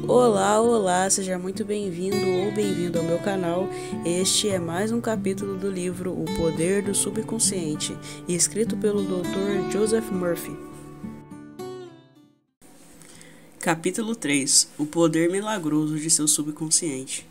Olá, olá, seja muito bem-vindo ou bem-vindo ao meu canal. Este é mais um capítulo do livro O Poder do Subconsciente, escrito pelo Dr. Joseph Murphy. Capítulo 3. O Poder Milagroso de seu Subconsciente.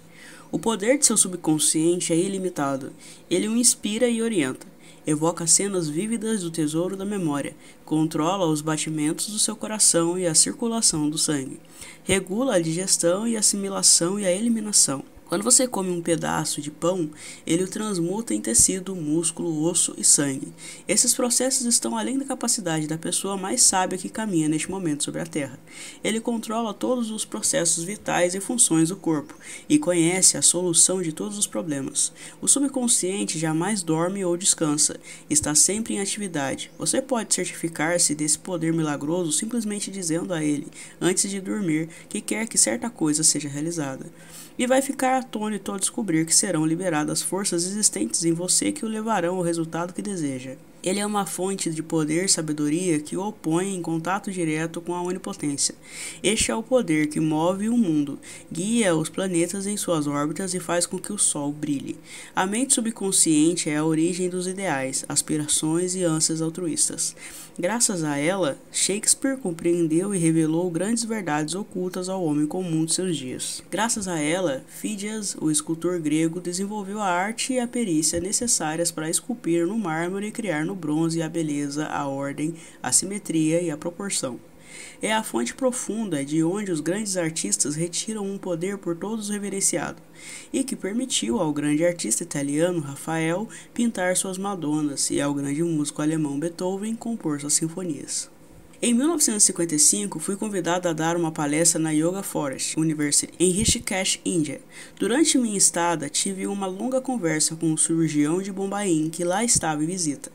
O poder de seu subconsciente é ilimitado. Ele o inspira e orienta. Evoca cenas vívidas do tesouro da memória, controla os batimentos do seu coração e a circulação do sangue, regula a digestão e a assimilação e a eliminação. Quando você come um pedaço de pão, ele o transmuta em tecido, músculo, osso e sangue. Esses processos estão além da capacidade da pessoa mais sábia que caminha neste momento sobre a Terra. Ele controla todos os processos vitais e funções do corpo e conhece a solução de todos os problemas. O subconsciente jamais dorme ou descansa, está sempre em atividade. Você pode certificar-se desse poder milagroso simplesmente dizendo a ele, antes de dormir, que quer que certa coisa seja realizada. E vai ficar atônito ao descobrir que serão liberadas forças existentes em você que o levarão ao resultado que deseja. Ele é uma fonte de poder e sabedoria que o põe em contato direto com a onipotência. Este é o poder que move o mundo, guia os planetas em suas órbitas e faz com que o Sol brilhe. A mente subconsciente é a origem dos ideais, aspirações e ânsias altruístas. Graças a ela, Shakespeare compreendeu e revelou grandes verdades ocultas ao homem comum de seus dias. Graças a ela, Fídias, o escultor grego, desenvolveu a arte e a perícia necessárias para esculpir no mármore e criar no bronze a beleza, a ordem, a simetria e a proporção. É a fonte profunda de onde os grandes artistas retiram um poder por todos reverenciado, e que permitiu ao grande artista italiano Rafael pintar suas Madonas e ao grande músico alemão Beethoven compor suas sinfonias. Em 1955, fui convidado a dar uma palestra na Yoga Forest University, em Rishikesh, Índia. Durante minha estada, tive uma longa conversa com o cirurgião de Bombaim, que lá estava em visita.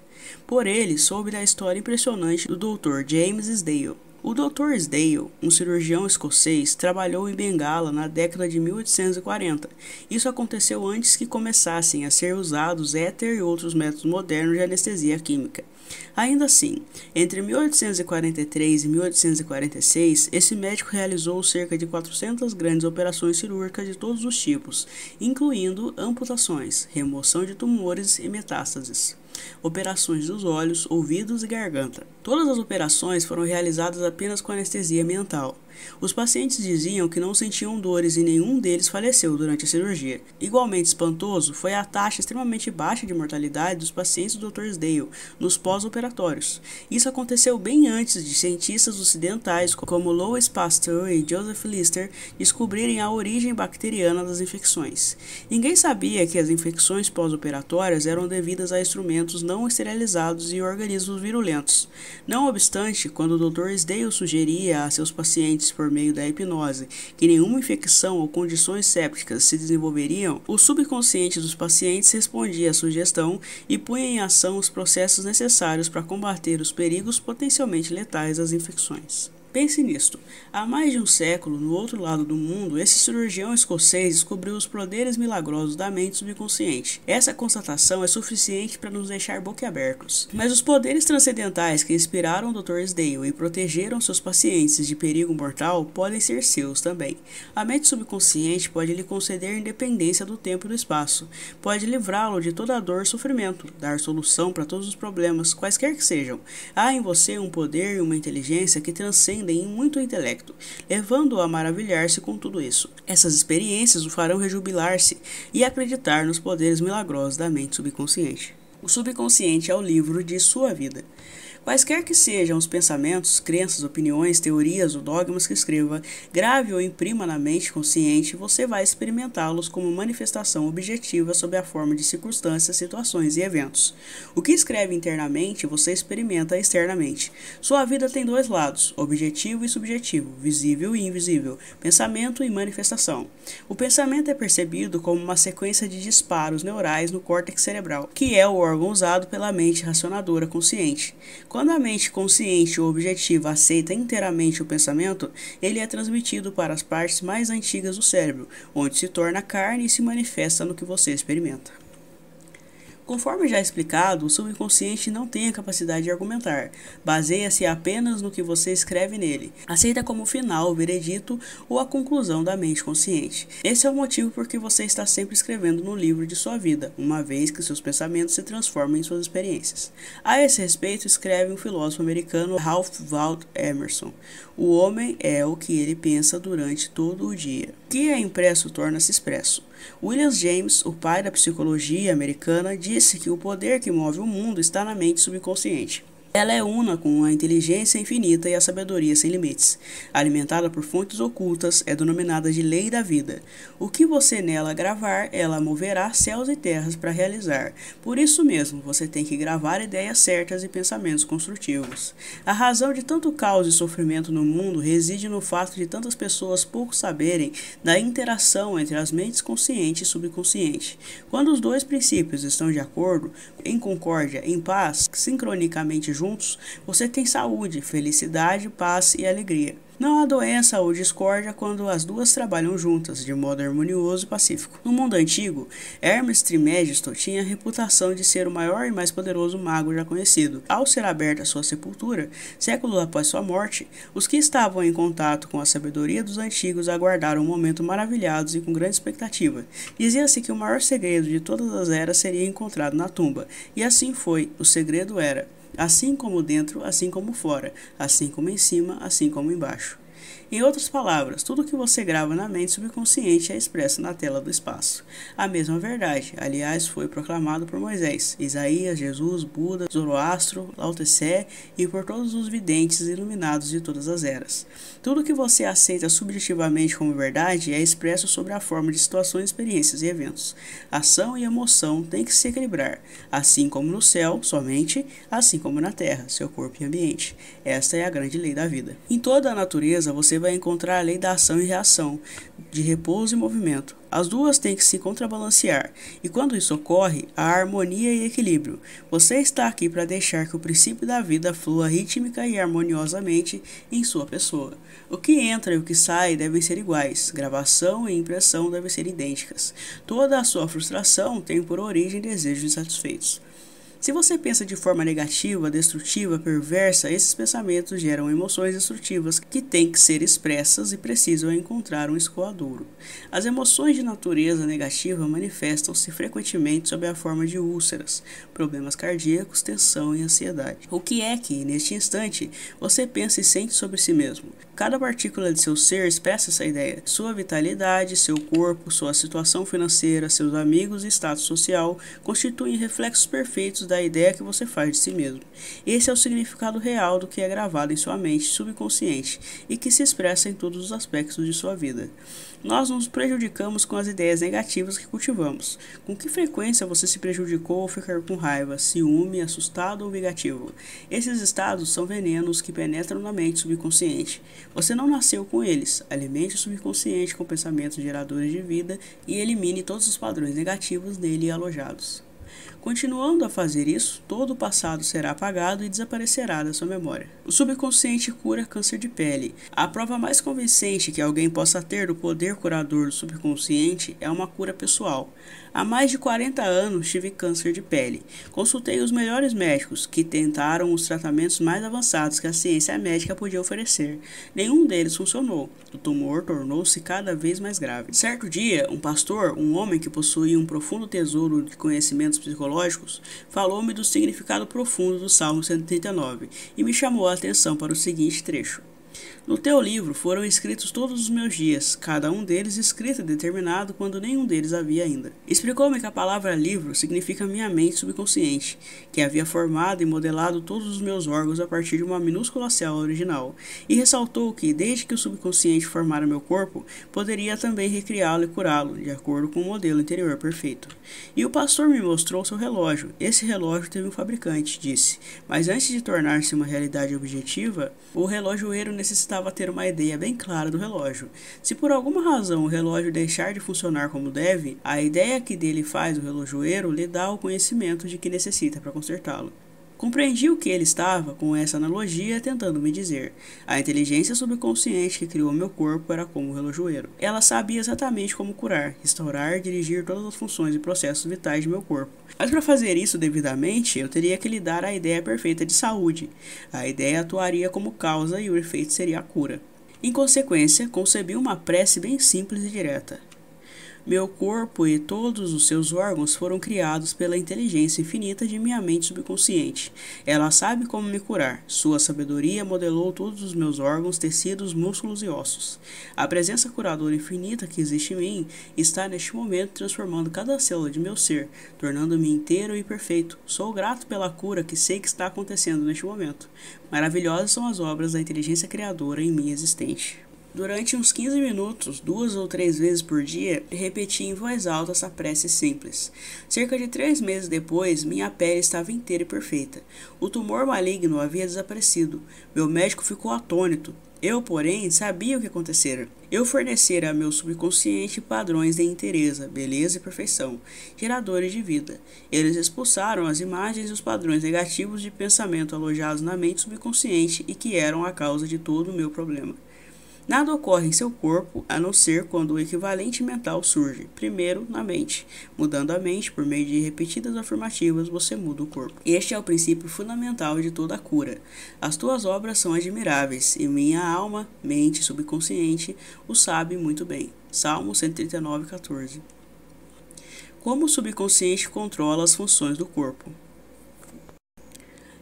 Por ele, soube da história impressionante do Dr. James Sdale. O Dr. Sdale, um cirurgião escocês, trabalhou em Bengala na década de 1840. Isso aconteceu antes que começassem a ser usados éter e outros métodos modernos de anestesia química. Ainda assim, entre 1843 e 1846, esse médico realizou cerca de 400 grandes operações cirúrgicas de todos os tipos, incluindo amputações, remoção de tumores e metástases, operações dos olhos, ouvidos e garganta. Todas as operações foram realizadas apenas com anestesia mental. Os pacientes diziam que não sentiam dores e nenhum deles faleceu durante a cirurgia. Igualmente espantoso foi a taxa extremamente baixa de mortalidade dos pacientes do Dr. Sdale nos pós-operatórios. Isso aconteceu bem antes de cientistas ocidentais como Louis Pasteur e Joseph Lister descobrirem a origem bacteriana das infecções. Ninguém sabia que as infecções pós-operatórias eram devidas a instrumentos não esterilizados e organismos virulentos. Não obstante, quando o Dr. Sdale sugeria a seus pacientes por meio da hipnose que nenhuma infecção ou condições sépticas se desenvolveriam, o subconsciente dos pacientes respondia à sugestão e punha em ação os processos necessários para combater os perigos potencialmente letais das infecções. Pense nisto. Há mais de um século, no outro lado do mundo, esse cirurgião escocês descobriu os poderes milagrosos da mente subconsciente. Essa constatação é suficiente para nos deixar boquiabertos. Mas os poderes transcendentais que inspiraram o Dr. Sdale e protegeram seus pacientes de perigo mortal podem ser seus também. A mente subconsciente pode lhe conceder independência do tempo e do espaço, pode livrá-lo de toda a dor e sofrimento, dar solução para todos os problemas, quaisquer que sejam. Há em você um poder e uma inteligência que transcendem em muito intelecto, levando-o a maravilhar-se com tudo isso. Essas experiências o farão rejubilar-se e acreditar nos poderes milagrosos da mente subconsciente. O subconsciente é o livro de sua vida. Quaisquer que sejam os pensamentos, crenças, opiniões, teorias ou dogmas que escreva, grave ou imprima na mente consciente, você vai experimentá-los como manifestação objetiva sob a forma de circunstâncias, situações e eventos. O que escreve internamente, você experimenta externamente. Sua vida tem dois lados, objetivo e subjetivo, visível e invisível, pensamento e manifestação. O pensamento é percebido como uma sequência de disparos neurais no córtex cerebral, que é o órgão usado pela mente racionadora consciente. Quando a mente consciente ou objetiva aceita inteiramente o pensamento, ele é transmitido para as partes mais antigas do cérebro, onde se torna carne e se manifesta no que você experimenta. Conforme já explicado, o subconsciente não tem a capacidade de argumentar, baseia-se apenas no que você escreve nele, aceita como final, o veredito ou a conclusão da mente consciente. Esse é o motivo por que você está sempre escrevendo no livro de sua vida, uma vez que seus pensamentos se transformam em suas experiências. A esse respeito, escreve um filósofo americano, Ralph Waldo Emerson: o homem é o que ele pensa durante todo o dia. O que é impresso torna-se expresso. William James, o pai da psicologia americana, disse que o poder que move o mundo está na mente subconsciente. Ela é una com a inteligência infinita e a sabedoria sem limites. Alimentada por fontes ocultas, é denominada de lei da vida. O que você nela gravar, ela moverá céus e terras para realizar. Por isso mesmo, você tem que gravar ideias certas e pensamentos construtivos. A razão de tanto caos e sofrimento no mundo reside no fato de tantas pessoas pouco saberem da interação entre as mentes consciente e subconsciente. Quando os dois princípios estão de acordo, em concórdia, em paz, sincronicamente juntos, você tem saúde, felicidade, paz e alegria. Não há doença ou discórdia quando as duas trabalham juntas, de modo harmonioso e pacífico. No mundo antigo, Hermes Trismegisto tinha a reputação de ser o maior e mais poderoso mago já conhecido. Ao ser aberta sua sepultura, séculos após sua morte, os que estavam em contato com a sabedoria dos antigos aguardaram um momento maravilhados e com grande expectativa. Dizia-se que o maior segredo de todas as eras seria encontrado na tumba, e assim foi. O segredo era: assim como dentro, assim como fora, assim como em cima, assim como embaixo. Em outras palavras, tudo que você grava na mente subconsciente é expresso na tela do espaço. A mesma verdade, aliás, foi proclamado por Moisés, Isaías, Jesus, Buda, Zoroastro, Lao Tse e por todos os videntes iluminados de todas as eras. Tudo que você aceita subjetivamente como verdade é expresso sob a forma de situações, experiências e eventos. Ação e emoção têm que se equilibrar, assim como no céu, somente, assim como na terra, seu corpo e ambiente. Esta é a grande lei da vida. Em toda a natureza, você vai encontrar a lei da ação e reação, de repouso e movimento. As duas têm que se contrabalancear, e quando isso ocorre, há harmonia e equilíbrio. Você está aqui para deixar que o princípio da vida flua rítmica e harmoniosamente em sua pessoa. O que entra e o que sai devem ser iguais, gravação e impressão devem ser idênticas. Toda a sua frustração tem por origem desejos insatisfeitos. Se você pensa de forma negativa, destrutiva, perversa, esses pensamentos geram emoções destrutivas que têm que ser expressas e precisam encontrar um escoadouro. As emoções de natureza negativa manifestam-se frequentemente sob a forma de úlceras, problemas cardíacos, tensão e ansiedade. O que é que, neste instante, você pensa e sente sobre si mesmo? Cada partícula de seu ser expressa essa ideia. Sua vitalidade, seu corpo, sua situação financeira, seus amigos e status social constituem reflexos perfeitos da ideia que você faz de si mesmo. Esse é o significado real do que é gravado em sua mente subconsciente e que se expressa em todos os aspectos de sua vida. Nós nos prejudicamos com as ideias negativas que cultivamos. Com que frequência você se prejudicou ao ficar com raiva, ciúme, assustado ou vingativo? Esses estados são venenos que penetram na mente subconsciente. Você não nasceu com eles. Alimente o subconsciente com pensamentos geradores de vida e elimine todos os padrões negativos nele alojados. Continuando a fazer isso, todo o passado será apagado e desaparecerá da sua memória. O subconsciente cura câncer de pele. A prova mais convincente que alguém possa ter do poder curador do subconsciente é uma cura pessoal. Há mais de 40 anos tive câncer de pele. Consultei os melhores médicos, que tentaram os tratamentos mais avançados que a ciência médica podia oferecer. Nenhum deles funcionou. O tumor tornou-se cada vez mais grave. Certo dia, um pastor, um homem que possuía um profundo tesouro de conhecimentos psicológicos, falou-me do significado profundo do Salmo 139 e me chamou a atenção para o seguinte trecho. No teu livro foram escritos todos os meus dias, cada um deles escrito e determinado quando nenhum deles havia ainda. Explicou-me que a palavra livro significa minha mente subconsciente, que havia formado e modelado todos os meus órgãos a partir de uma minúscula célula original, e ressaltou que, desde que o subconsciente formara meu corpo, poderia também recriá-lo e curá-lo, de acordo com o modelo interior perfeito. E o pastor me mostrou seu relógio. Esse relógio teve um fabricante, disse, mas antes de tornar-se uma realidade objetiva, o relojoeiro necessitava ter uma ideia bem clara do relógio. Se por alguma razão o relógio deixar de funcionar como deve, a ideia que dele faz o relojoeiro lhe dá o conhecimento de que necessita para consertá-lo. Compreendi o que ele estava, com essa analogia, tentando me dizer. A inteligência subconsciente que criou meu corpo era como um relojoeiro. Ela sabia exatamente como curar, restaurar, dirigir todas as funções e processos vitais de meu corpo. Mas para fazer isso devidamente, eu teria que lhe dar a ideia perfeita de saúde. A ideia atuaria como causa e o efeito seria a cura. Em consequência, concebi uma prece bem simples e direta. Meu corpo e todos os seus órgãos foram criados pela inteligência infinita de minha mente subconsciente. Ela sabe como me curar. Sua sabedoria modelou todos os meus órgãos, tecidos, músculos e ossos. A presença curadora infinita que existe em mim está neste momento transformando cada célula de meu ser, tornando-me inteiro e perfeito. Sou grato pela cura que sei que está acontecendo neste momento. Maravilhosas são as obras da inteligência criadora em mim existente. Durante uns 15 minutos, 2 ou 3 vezes por dia, repeti em voz alta essa prece simples. Cerca de 3 meses depois, minha pele estava inteira e perfeita. O tumor maligno havia desaparecido. Meu médico ficou atônito. Eu, porém, sabia o que acontecera. Eu fornecera a meu subconsciente padrões de inteireza, beleza e perfeição, geradores de vida. Eles expulsaram as imagens e os padrões negativos de pensamento alojados na mente subconsciente e que eram a causa de todo o meu problema. Nada ocorre em seu corpo a não ser quando o equivalente mental surge, primeiro na mente. Mudando a mente por meio de repetidas afirmativas, você muda o corpo. Este é o princípio fundamental de toda a cura. As tuas obras são admiráveis e minha alma, mente subconsciente, o sabe muito bem. Salmo 139:14. Como o subconsciente controla as funções do corpo?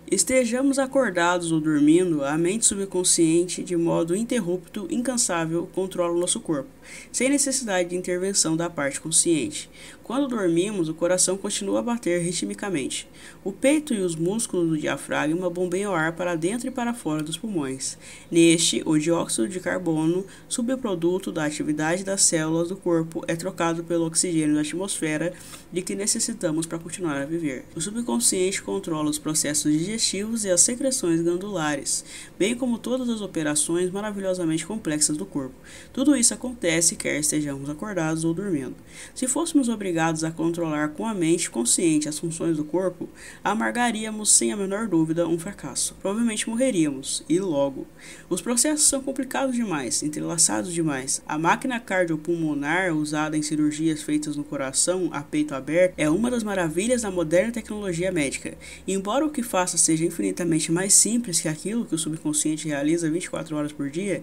Estejamos acordados ou dormindo, a mente subconsciente, de modo ininterrupto, incansável, controla o nosso corpo, sem necessidade de intervenção da parte consciente. Quando dormimos, o coração continua a bater ritmicamente. O peito e os músculos do diafragma bombeiam ar para dentro e para fora dos pulmões. Neste, o dióxido de carbono, subproduto da atividade das células do corpo, é trocado pelo oxigênio da atmosfera de que necessitamos para continuar a viver. O subconsciente controla os processos digestivos e as secreções glandulares, bem como todas as operações maravilhosamente complexas do corpo. Tudo isso acontece quer estejamos acordados ou dormindo. Se fôssemos obrigados a controlar com a mente consciente as funções do corpo, amargaríamos sem a menor dúvida um fracasso. Provavelmente morreríamos, e logo. Os processos são complicados demais, entrelaçados demais. A máquina cardiopulmonar usada em cirurgias feitas no coração a peito aberto é uma das maravilhas da moderna tecnologia médica. Embora o que faça seja infinitamente mais simples que aquilo que o subconsciente realiza 24 horas por dia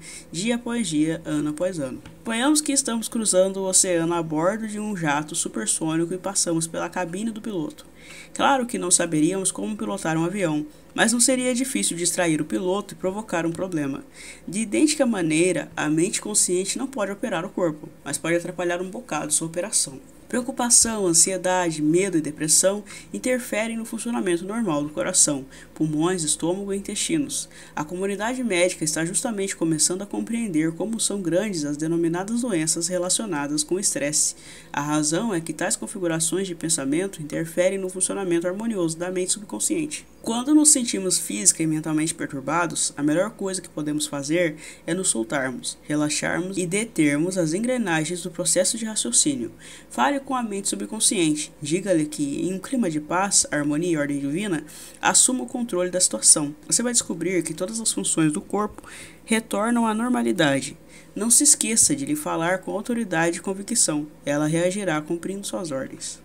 após dia, ano após ano. Suponhamos que estamos cruzando o oceano a bordo de um jato supersônico e passamos pela cabine do piloto. Claro que não saberíamos como pilotar um avião, mas não seria difícil distrair o piloto e provocar um problema. De idêntica maneira, a mente consciente não pode operar o corpo, mas pode atrapalhar um bocado sua operação. Preocupação, ansiedade, medo e depressão interferem no funcionamento normal do coração, pulmões, estômago e intestinos. A comunidade médica está justamente começando a compreender como são grandes as denominadas doenças relacionadas com o estresse. A razão é que tais configurações de pensamento interferem no funcionamento harmonioso da mente subconsciente. Quando nos sentimos física e mentalmente perturbados, a melhor coisa que podemos fazer é nos soltarmos, relaxarmos e determos as engrenagens do processo de raciocínio. Fale com a mente subconsciente, diga-lhe que, em um clima de paz, harmonia e ordem divina, assuma o controle da situação. Você vai descobrir que todas as funções do corpo retornam à normalidade. Não se esqueça de lhe falar com autoridade e convicção. Ela reagirá cumprindo suas ordens.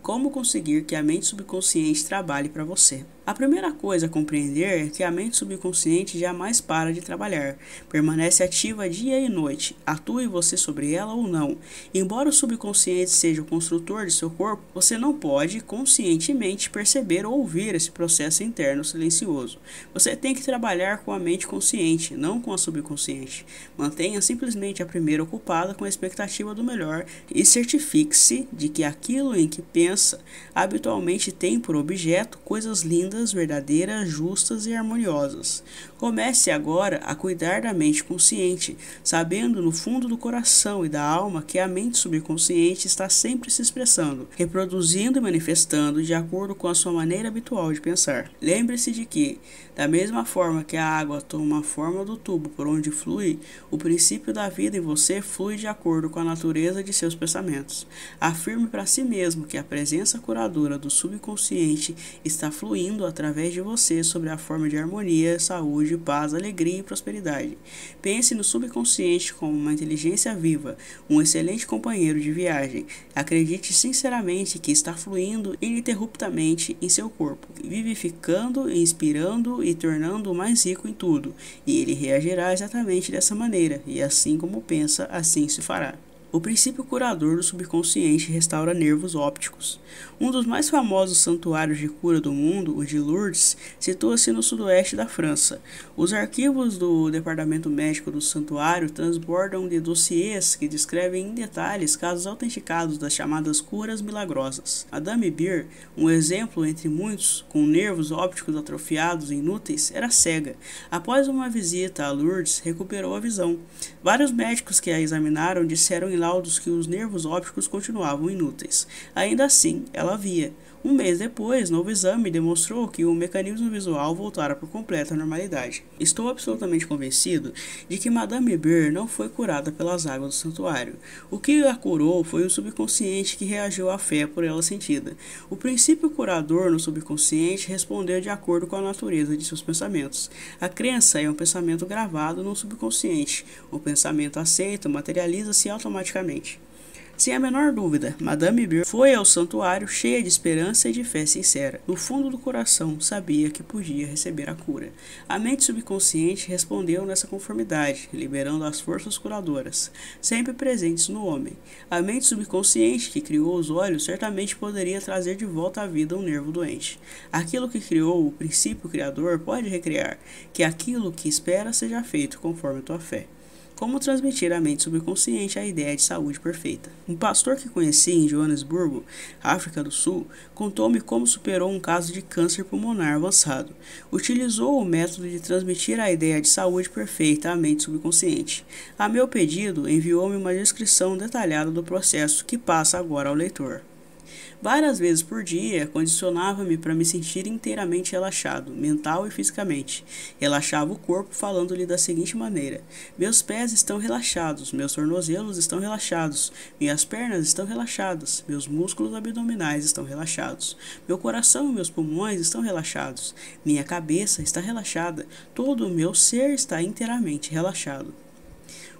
Como conseguir que a mente subconsciente trabalhe para você? A primeira coisa a compreender é que a mente subconsciente jamais para de trabalhar, permanece ativa dia e noite, atue você sobre ela ou não. Embora o subconsciente seja o construtor de seu corpo, você não pode conscientemente perceber ou ouvir esse processo interno silencioso. Você tem que trabalhar com a mente consciente, não com a subconsciente. Mantenha simplesmente a primeira ocupada com a expectativa do melhor e certifique-se de que aquilo em que pensa habitualmente tem por objeto coisas lindas, verdadeiras, justas e harmoniosas. Comece agora a cuidar da mente consciente, sabendo no fundo do coração e da alma que a mente subconsciente está sempre se expressando, reproduzindo e manifestando de acordo com a sua maneira habitual de pensar. Lembre-se de que, da mesma forma que a água toma a forma do tubo por onde flui, o princípio da vida em você flui de acordo com a natureza de seus pensamentos. Afirme para si mesmo que a presença curadora do subconsciente está fluindo através de você sobre a forma de harmonia, saúde, paz, alegria e prosperidade. Pense no subconsciente como uma inteligência viva, um excelente companheiro de viagem. Acredite sinceramente que está fluindo ininterruptamente em seu corpo, vivificando, inspirando e tornando-o mais rico em tudo, e ele reagirá exatamente dessa maneira, e assim como pensa, assim se fará. O princípio curador do subconsciente restaura nervos ópticos. Um dos mais famosos santuários de cura do mundo, o de Lourdes, situa-se no sudoeste da França. Os arquivos do departamento médico do santuário transbordam de dossiês que descrevem em detalhes casos autenticados das chamadas curas milagrosas. Madame Beer, um exemplo entre muitos, com nervos ópticos atrofiados e inúteis, era cega. Após uma visita a Lourdes, recuperou a visão. Vários médicos que a examinaram disseram em laudos que os nervos ópticos continuavam inúteis. Ainda assim, ela via. Um mês depois, novo exame demonstrou que o mecanismo visual voltara por completa normalidade. Estou absolutamente convencido de que Madame Beer não foi curada pelas águas do santuário. O que a curou foi o subconsciente que reagiu à fé por ela sentida. O princípio curador no subconsciente respondeu de acordo com a natureza de seus pensamentos. A crença é um pensamento gravado no subconsciente. O pensamento aceito materializa-se automaticamente. Sem a menor dúvida, Madame Beer foi ao santuário cheia de esperança e de fé sincera. No fundo do coração, sabia que podia receber a cura. A mente subconsciente respondeu nessa conformidade, liberando as forças curadoras, sempre presentes no homem. A mente subconsciente que criou os olhos certamente poderia trazer de volta à vida um nervo doente. Aquilo que criou o princípio criador pode recriar, que aquilo que espera seja feito conforme tua fé. Como transmitir à mente subconsciente a ideia de saúde perfeita. Um pastor que conheci em Joanesburgo, África do Sul, contou-me como superou um caso de câncer pulmonar avançado. Utilizou o método de transmitir a ideia de saúde perfeita à mente subconsciente. A meu pedido, enviou-me uma descrição detalhada do processo que passa agora ao leitor. Várias vezes por dia, condicionava-me para me sentir inteiramente relaxado, mental e fisicamente. Relaxava o corpo falando-lhe da seguinte maneira: meus pés estão relaxados, meus tornozelos estão relaxados, minhas pernas estão relaxadas, meus músculos abdominais estão relaxados, meu coração e meus pulmões estão relaxados, minha cabeça está relaxada, todo o meu ser está inteiramente relaxado.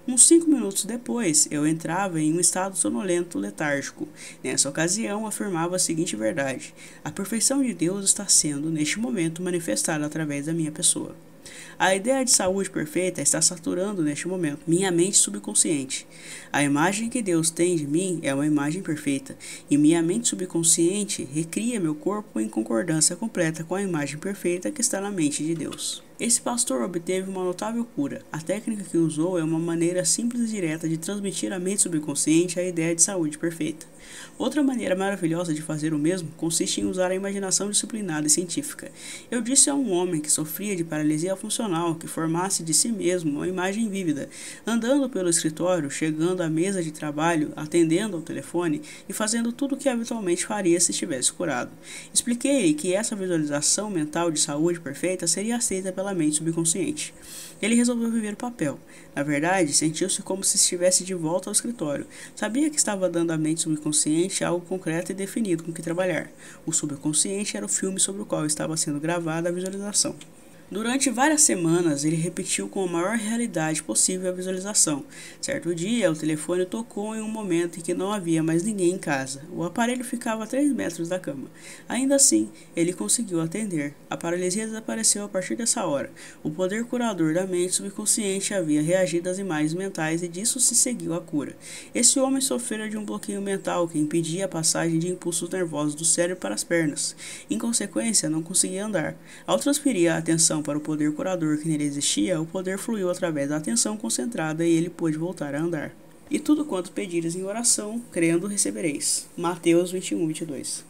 Uns 5 minutos depois, eu entrava em um estado sonolento letárgico. Nessa ocasião, afirmava a seguinte verdade: a perfeição de Deus está sendo, neste momento, manifestada através da minha pessoa. A ideia de saúde perfeita está saturando neste momento minha mente subconsciente. A imagem que Deus tem de mim é uma imagem perfeita, e minha mente subconsciente recria meu corpo em concordância completa com a imagem perfeita que está na mente de Deus. Esse pastor obteve uma notável cura. A técnica que usou é uma maneira simples e direta de transmitir à mente subconsciente a ideia de saúde perfeita. Outra maneira maravilhosa de fazer o mesmo consiste em usar a imaginação disciplinada e científica. Eu disse a um homem que sofria de paralisia funcional que formasse de si mesmo uma imagem vívida, andando pelo escritório, chegando à mesa de trabalho, atendendo ao telefone e fazendo tudo o que habitualmente faria se estivesse curado. Expliquei-lhe que essa visualização mental de saúde perfeita seria aceita pela mente subconsciente. Ele resolveu viver o papel. Na verdade, sentiu-se como se estivesse de volta ao escritório. Sabia que estava dando à mente subconsciente algo concreto e definido com que trabalhar. O subconsciente era o filme sobre o qual estava sendo gravada a visualização. Durante várias semanas, ele repetiu com a maior realidade possível a visualização. Certo dia, o telefone tocou em um momento em que não havia mais ninguém em casa. O aparelho ficava a 3 metros da cama. Ainda assim, ele conseguiu atender. A paralisia desapareceu a partir dessa hora. O poder curador da mente subconsciente havia reagido às imagens mentais e disso se seguiu a cura. Esse homem sofrera de um bloqueio mental que impedia a passagem de impulsos nervosos do cérebro para as pernas. Em consequência, não conseguia andar. Ao transferir a atenção para o poder curador que nele existia, o poder fluiu através da atenção concentrada e ele pôde voltar a andar. E tudo quanto pedires em oração, crendo, recebereis. Mateus 21:22.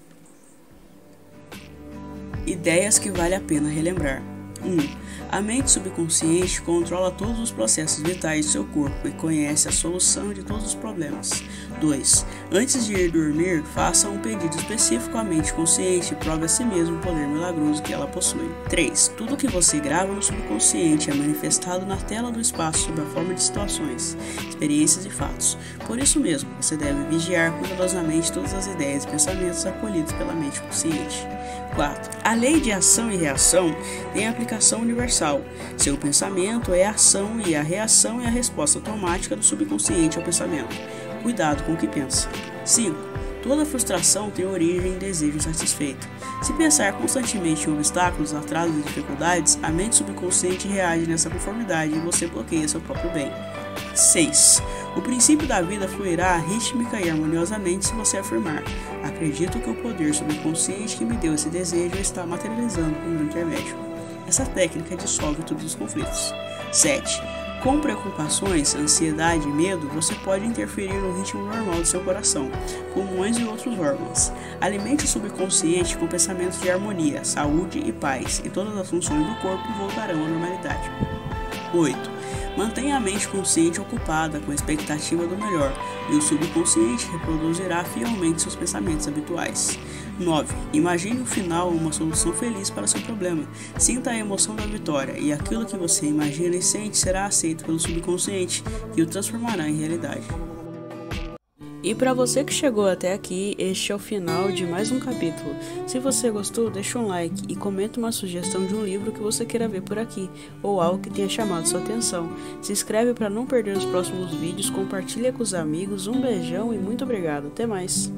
Ideias que vale a pena relembrar. 1. A mente subconsciente controla todos os processos vitais de seu corpo e conhece a solução de todos os problemas. 2. Antes de ir dormir, faça um pedido específico à mente consciente e prove a si mesmo o poder milagroso que ela possui. 3. Tudo que você grava no subconsciente é manifestado na tela do espaço sob a forma de situações, experiências e fatos. Por isso mesmo, você deve vigiar cuidadosamente todas as ideias e pensamentos acolhidos pela mente consciente. 4. A lei de ação e reação tem aplicação universal. Seu pensamento é a ação e a reação é a resposta automática do subconsciente ao pensamento. Cuidado com o que pensa. 5. Toda frustração tem origem em desejo insatisfeito. Se pensar constantemente em obstáculos, atrasos e dificuldades, a mente subconsciente reage nessa conformidade e você bloqueia seu próprio bem. 6. O princípio da vida fluirá rítmica e harmoniosamente se você afirmar: acredito que o poder subconsciente que me deu esse desejo está materializando por meu intermédio. Essa técnica dissolve todos os conflitos. 7. Com preocupações, ansiedade e medo, você pode interferir no ritmo normal do seu coração, pulmões e outros órgãos. Alimente o subconsciente com pensamentos de harmonia, saúde e paz, e todas as funções do corpo voltarão à normalidade. 8. Mantenha a mente consciente ocupada com a expectativa do melhor, e o subconsciente reproduzirá fielmente seus pensamentos habituais. 9. Imagine no final uma solução feliz para seu problema. Sinta a emoção da vitória, e aquilo que você imagina e sente será aceito pelo subconsciente, que o transformará em realidade. E para você que chegou até aqui, este é o final de mais um capítulo. Se você gostou, deixa um like e comenta uma sugestão de um livro que você queira ver por aqui, ou algo que tenha chamado sua atenção. Se inscreve para não perder os próximos vídeos, compartilha com os amigos, um beijão e muito obrigado. Até mais!